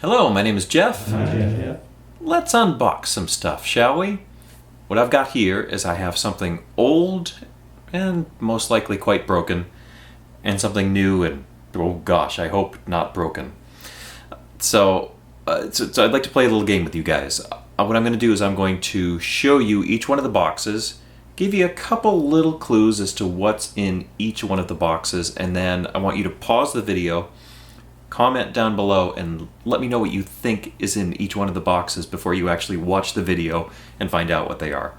Hello, my name is Jeff. Hi, Jeff. Yeah. Let's unbox some stuff, shall we? What I've got here is I have something old and most likely quite broken, and something new and, oh gosh, I hope not broken. So I'd like to play a little game with you guys. What I'm going to do is I'm going to show you each one of the boxes, give you a couple little clues as to what's in each one of the boxes, and then I want you to pause the video, comment down below, and let me know what you think is in each one of the boxes before you actually watch the video and find out what they are.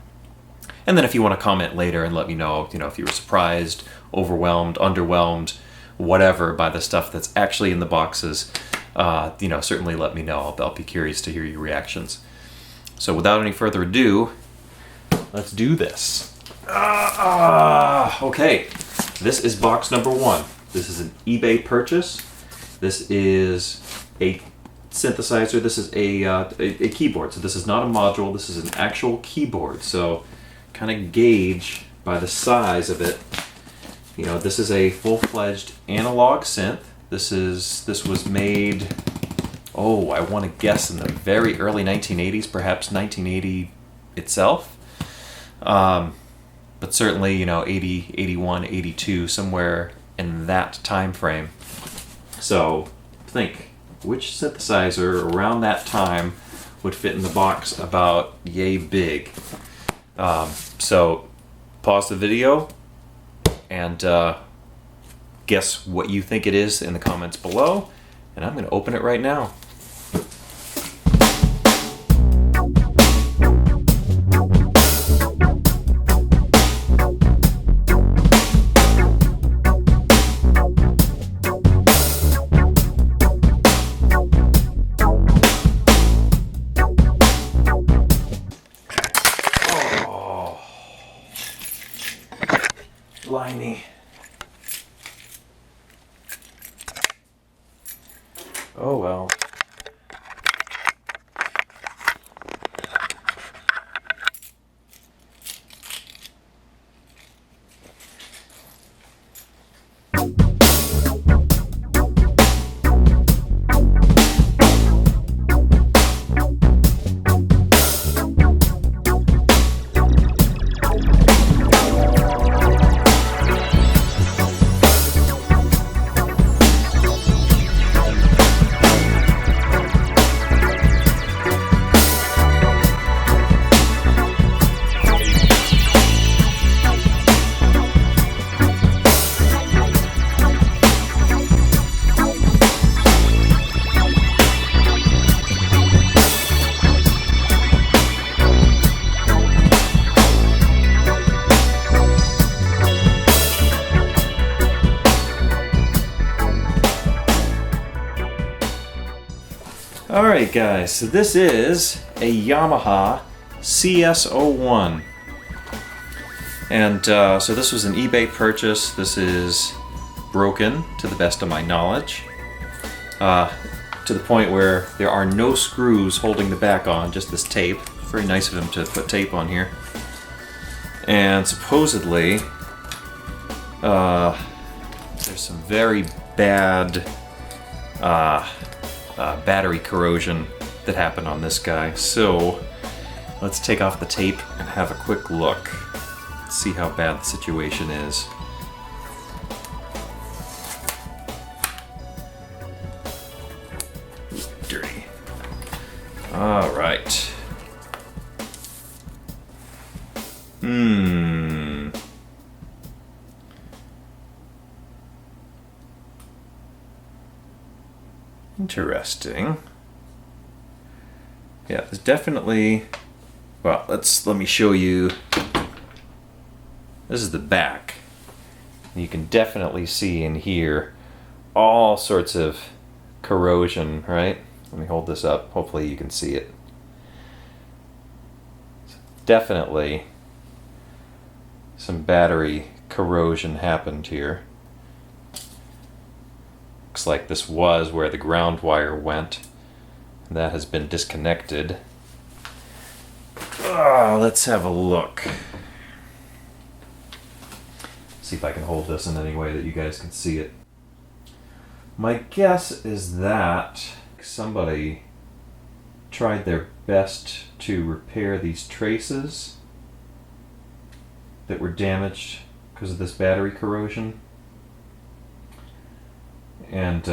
And then if you want to comment later and let me know, if you were surprised, overwhelmed, underwhelmed, whatever by the stuff that's actually in the boxes, certainly let me know. I'll be curious to hear your reactions. So without any further ado, let's do this. Okay, this is box number one. This is an eBay purchase. This is a synthesizer. This is a keyboard. So this is not a module. This is an actual keyboard. So kind of gauge by the size of it. This is a full-fledged analog synth. This was made, I want to guess in the very early 1980s, perhaps 1980 itself. But certainly, 80, 81, 82, somewhere in that time frame. So think, which synthesizer around that time would fit in the box about yay big? So pause the video and guess what you think it is in the comments below, and I'm going to open it right now. Blimey. Oh well. Alright guys, so this is a Yamaha CS01. And so this was an eBay purchase. This is broken to the best of my knowledge. To the point where there are no screws holding the back on, just this tape. Very nice of him to put tape on here. And supposedly, there's some very bad battery corrosion that happened on this guy. So let's take off the tape and have a quick look. See how bad the situation is. Dirty. All right. Interesting. Yeah, there's definitely, well, let me show you. This is the back. You can definitely see in here all sorts of corrosion, right? Let me hold this up. Hopefully you can see it. Definitely some battery corrosion happened here. Looks like this was where the ground wire went. That has been disconnected. Let's have a look. See if I can hold this in any way that you guys can see it. My guess is that somebody tried their best to repair these traces that were damaged because of this battery corrosion. And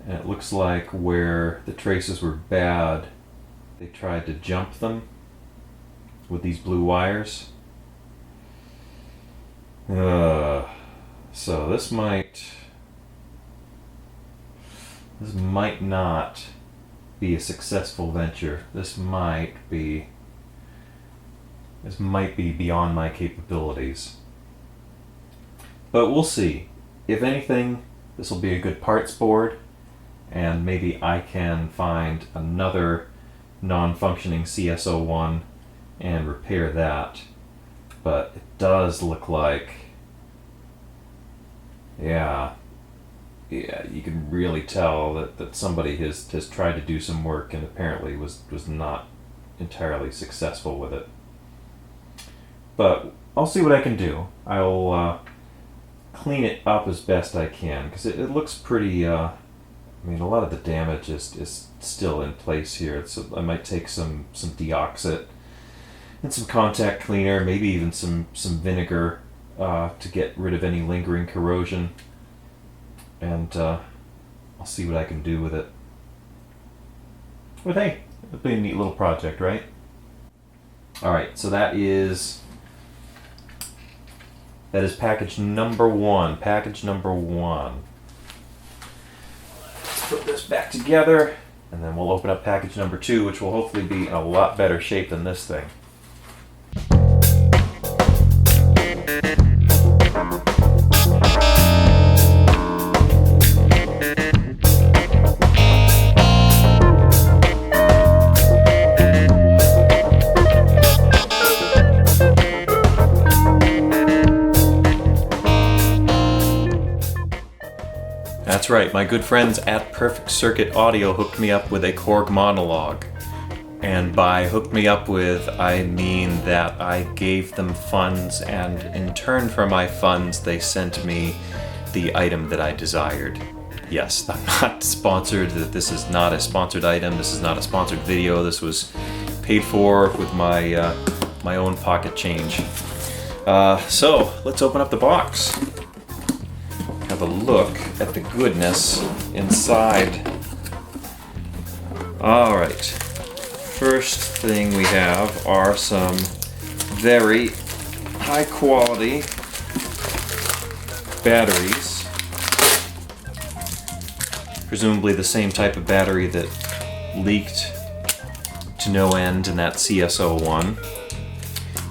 it looks like where the traces were bad, they tried to jump them with these blue wires. So this might not be a successful venture. This might be beyond my capabilities. But we'll see. If anything, this will be a good parts board, and maybe I can find another non-functioning CS01 and repair that. But it does look like, yeah, you can really tell that somebody has tried to do some work and apparently was not entirely successful with it. But I'll see what I can do. I'll clean it up as best I can, because it looks pretty, I mean, a lot of the damage is still in place here. I might take some deoxit and some contact cleaner, maybe even some vinegar to get rid of any lingering corrosion. And I'll see what I can do with it. But hey, it'll be a neat little project, right? Alright, so that is package number one. Package number one. Let's put this back together, and then we'll open up package number two, which will hopefully be in a lot better shape than this thing. That's right, my good friends at Perfect Circuit Audio hooked me up with a Korg monologue. And by hooked me up with, I mean that I gave them funds, and in turn for my funds, they sent me the item that I desired. Yes, I'm not sponsored. This is not a sponsored item. This is not a sponsored video. This was paid for with my my own pocket change. So let's open up the box. Have a look at the goodness inside. All right. First thing we have are some very high quality batteries. Presumably the same type of battery that leaked to no end in that CS01.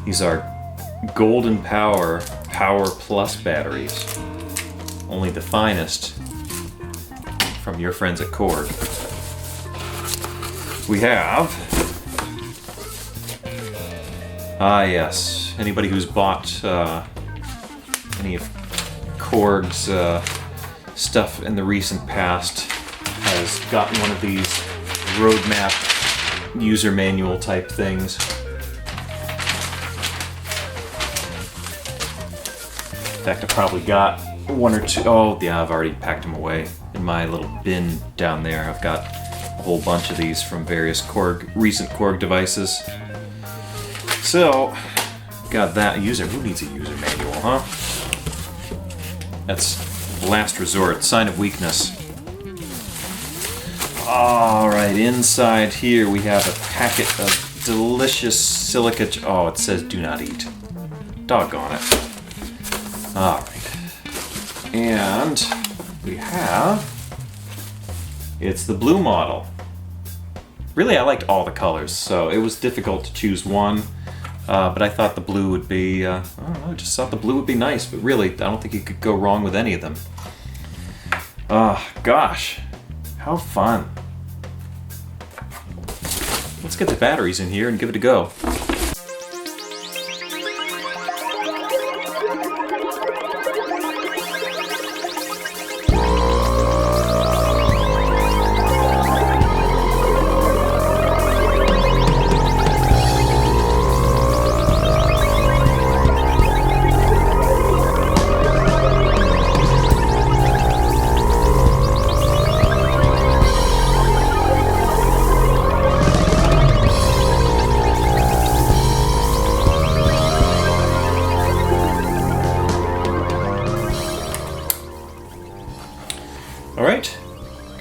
These are Golden Power Plus batteries. Only the finest from your friends at Korg. We have, yes, anybody who's bought any of Korg's stuff in the recent past has gotten one of these roadmap user manual type things. In fact, I probably got one or two. Oh, yeah, I've already packed them away in my little bin down there. I've got a whole bunch of these from various recent Korg devices. So, got that user. Who needs a user manual, huh? That's last resort, sign of weakness. Alright, inside here we have a packet of delicious silica. Oh, it says do not eat. Doggone it. Alright. And we have, it's the blue model. Really, I liked all the colors, so it was difficult to choose one. But I thought the blue would be, I don't know, I just thought the blue would be nice, but really, I don't think you could go wrong with any of them. Gosh, how fun. Let's get the batteries in here and give it a go.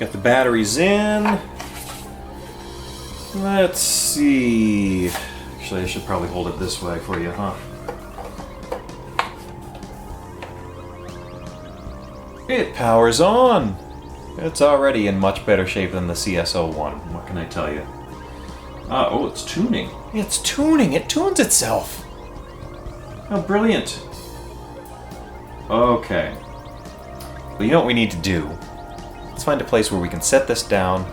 Got the batteries in. Let's see. Actually, I should probably hold it this way for you, huh? It powers on! It's already in much better shape than the CS01. What can I tell you? Oh, it's tuning. It's tuning! It tunes itself! How brilliant. Okay. Well, you know what we need to do? Let's find a place where we can set this down.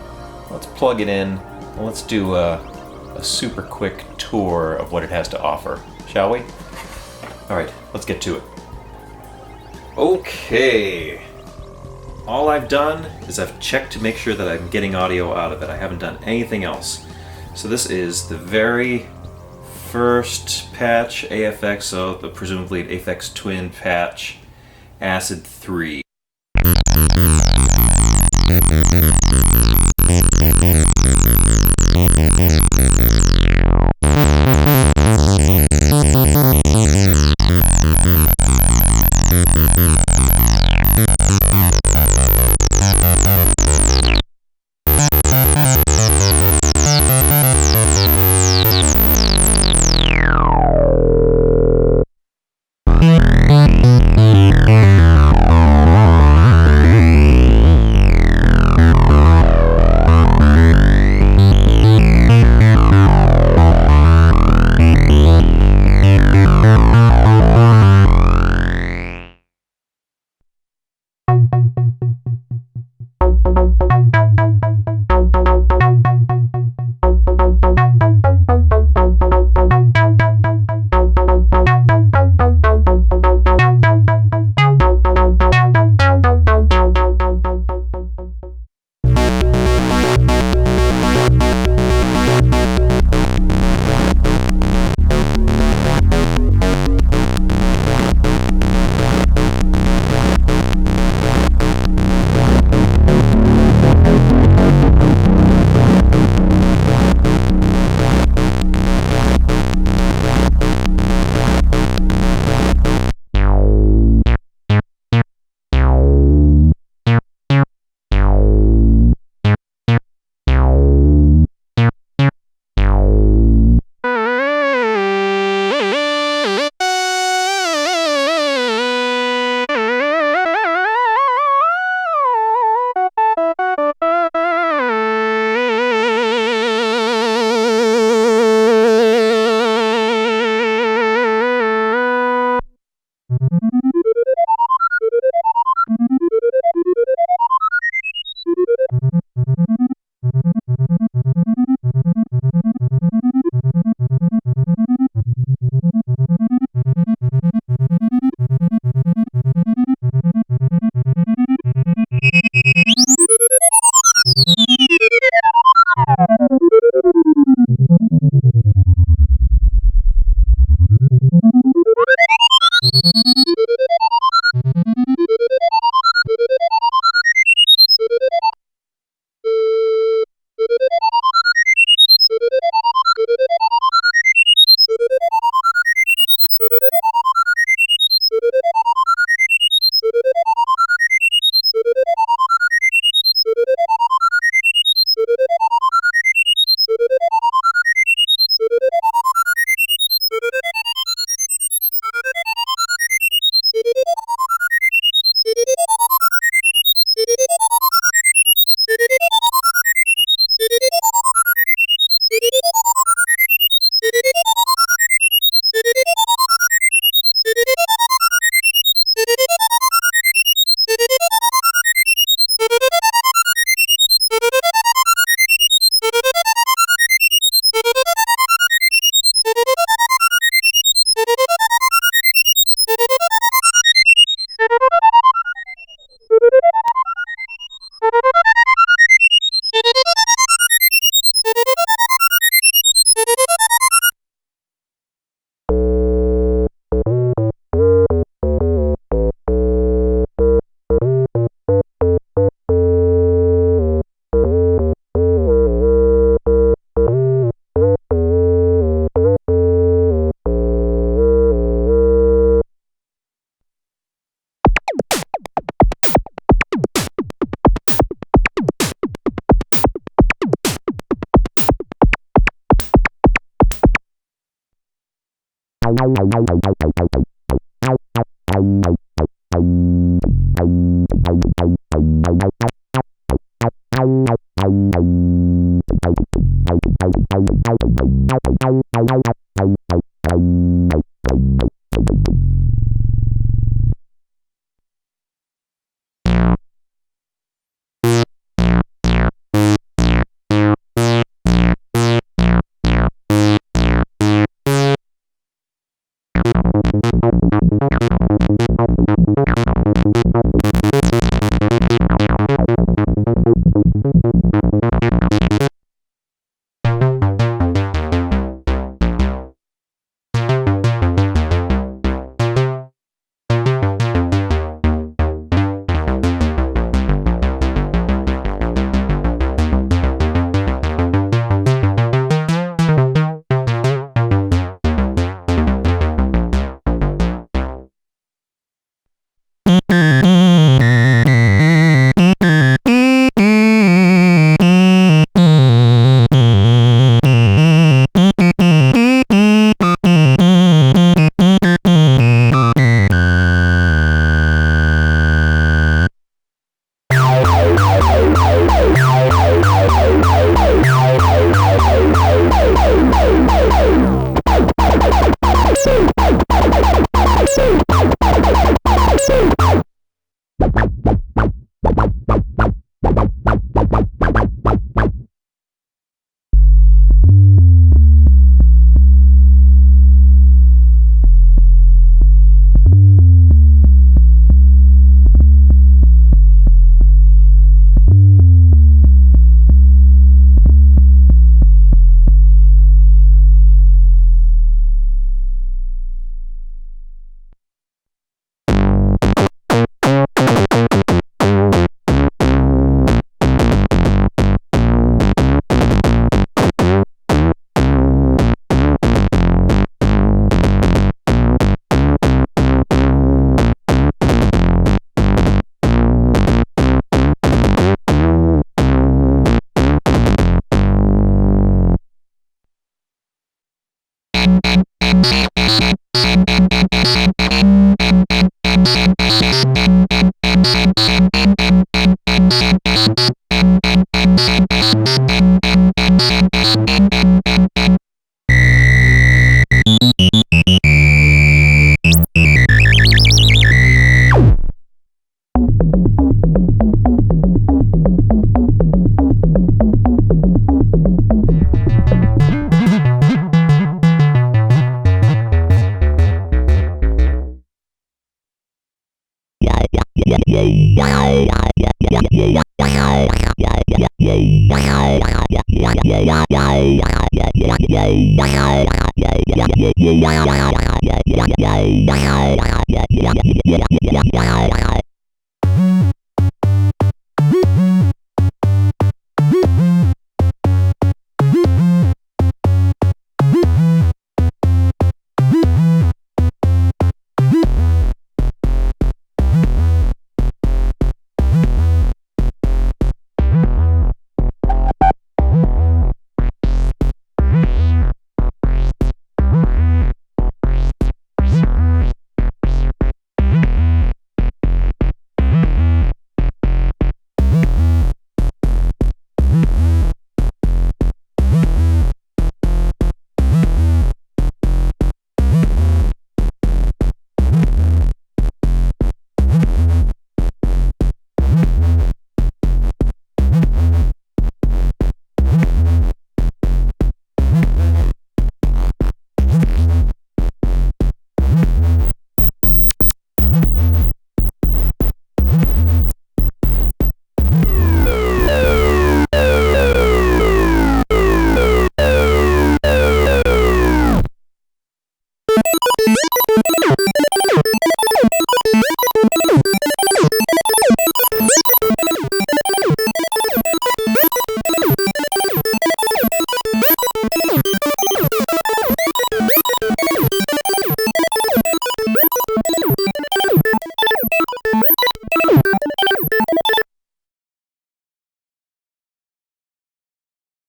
Let's plug it in. And let's do a super quick tour of what it has to offer. Shall we? Alright, let's get to it. Okay. All I've done is I've checked to make sure that I'm getting audio out of it. I haven't done anything else. So this is the very first patch, AFX, so presumably an Aphex Twin patch, Acid 3.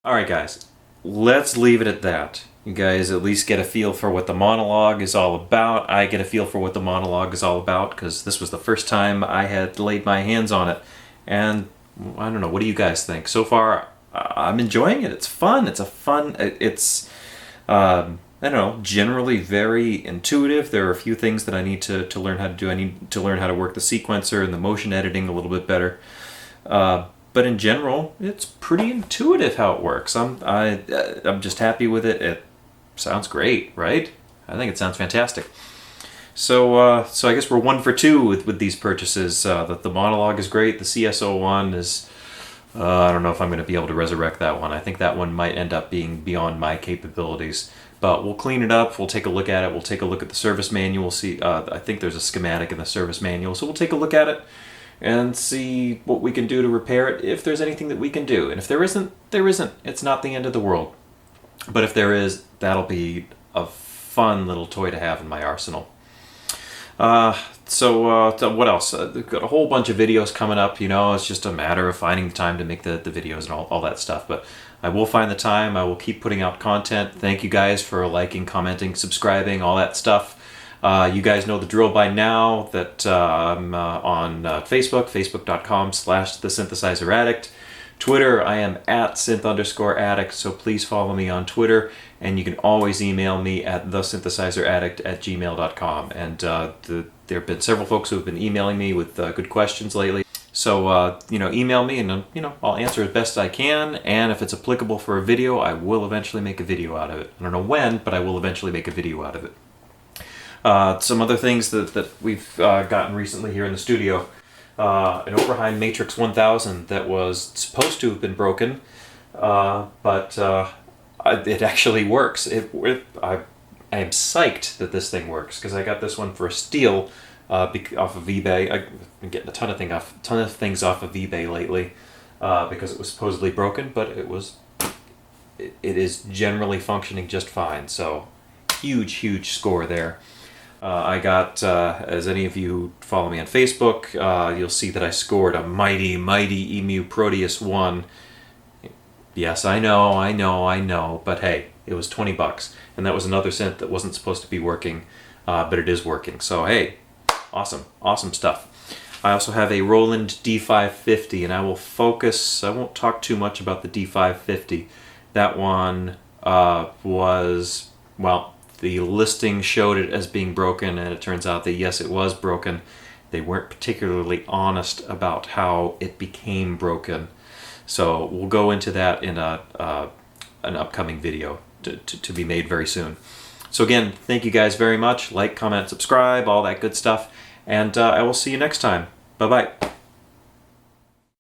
Alright guys, let's leave it at that. You guys at least get a feel for what the monologue is all about. I get a feel for what the monologue is all about because this was the first time I had laid my hands on it. And I don't know, what do you guys think? So far, I'm enjoying it. It's fun. It's I don't know, generally very intuitive. There are a few things that I need to learn how to do. I need to learn how to work the sequencer and the motion editing a little bit better. But in general, it's pretty intuitive how it works. I'm just happy with it. It sounds great, right? I think it sounds fantastic. So I guess we're 1 for 2 with these purchases. The monologue is great. The CSO1 is, I don't know if I'm going to be able to resurrect that one. I think that one might end up being beyond my capabilities. But we'll clean it up. We'll take a look at it. We'll take a look at the service manual. See, I think there's a schematic in the service manual. So we'll take a look at it and see what we can do to repair it, if there's anything that we can do. And if there isn't, there isn't. It's not the end of the world. But if there is, that'll be a fun little toy to have in my arsenal. So what else? We've got a whole bunch of videos coming up. You know, it's just a matter of finding the time to make the videos and all that stuff. But I will find the time. I will keep putting out content. Thank you guys for liking, commenting, subscribing, all that stuff. You guys know the drill by now that I'm on Facebook, facebook.com/The Synthesizer Addict. Twitter, I am at synth_addict, so please follow me on Twitter. And you can always email me at thesynthesizeraddict@gmail.com. And there have been several folks who have been emailing me with good questions lately. So, email me and, I'll answer as best I can. And if it's applicable for a video, I will eventually make a video out of it. I don't know when, but I will eventually make a video out of it. Some other things that we've gotten recently here in the studio. An Oberheim Matrix 1000 that was supposed to have been broken, but it actually works. I am psyched that this thing works because I got this one for a steal off of eBay. I've been getting a ton of things off of eBay lately because it was supposedly broken, but it is generally functioning just fine. So huge score there. I got, as any of you who follow me on Facebook, you'll see that I scored a mighty Emu Proteus 1. Yes, I know, but hey, it was $20, and that was another synth that wasn't supposed to be working, but it is working. So hey, awesome stuff. I also have a Roland D550, and I won't talk too much about the D550. That one was, well, the listing showed it as being broken, and it turns out that yes, it was broken. They weren't particularly honest about how it became broken. So we'll go into that in an upcoming video to be made very soon. So again, thank you guys very much. Like, comment, subscribe, all that good stuff. And I will see you next time. Bye-bye.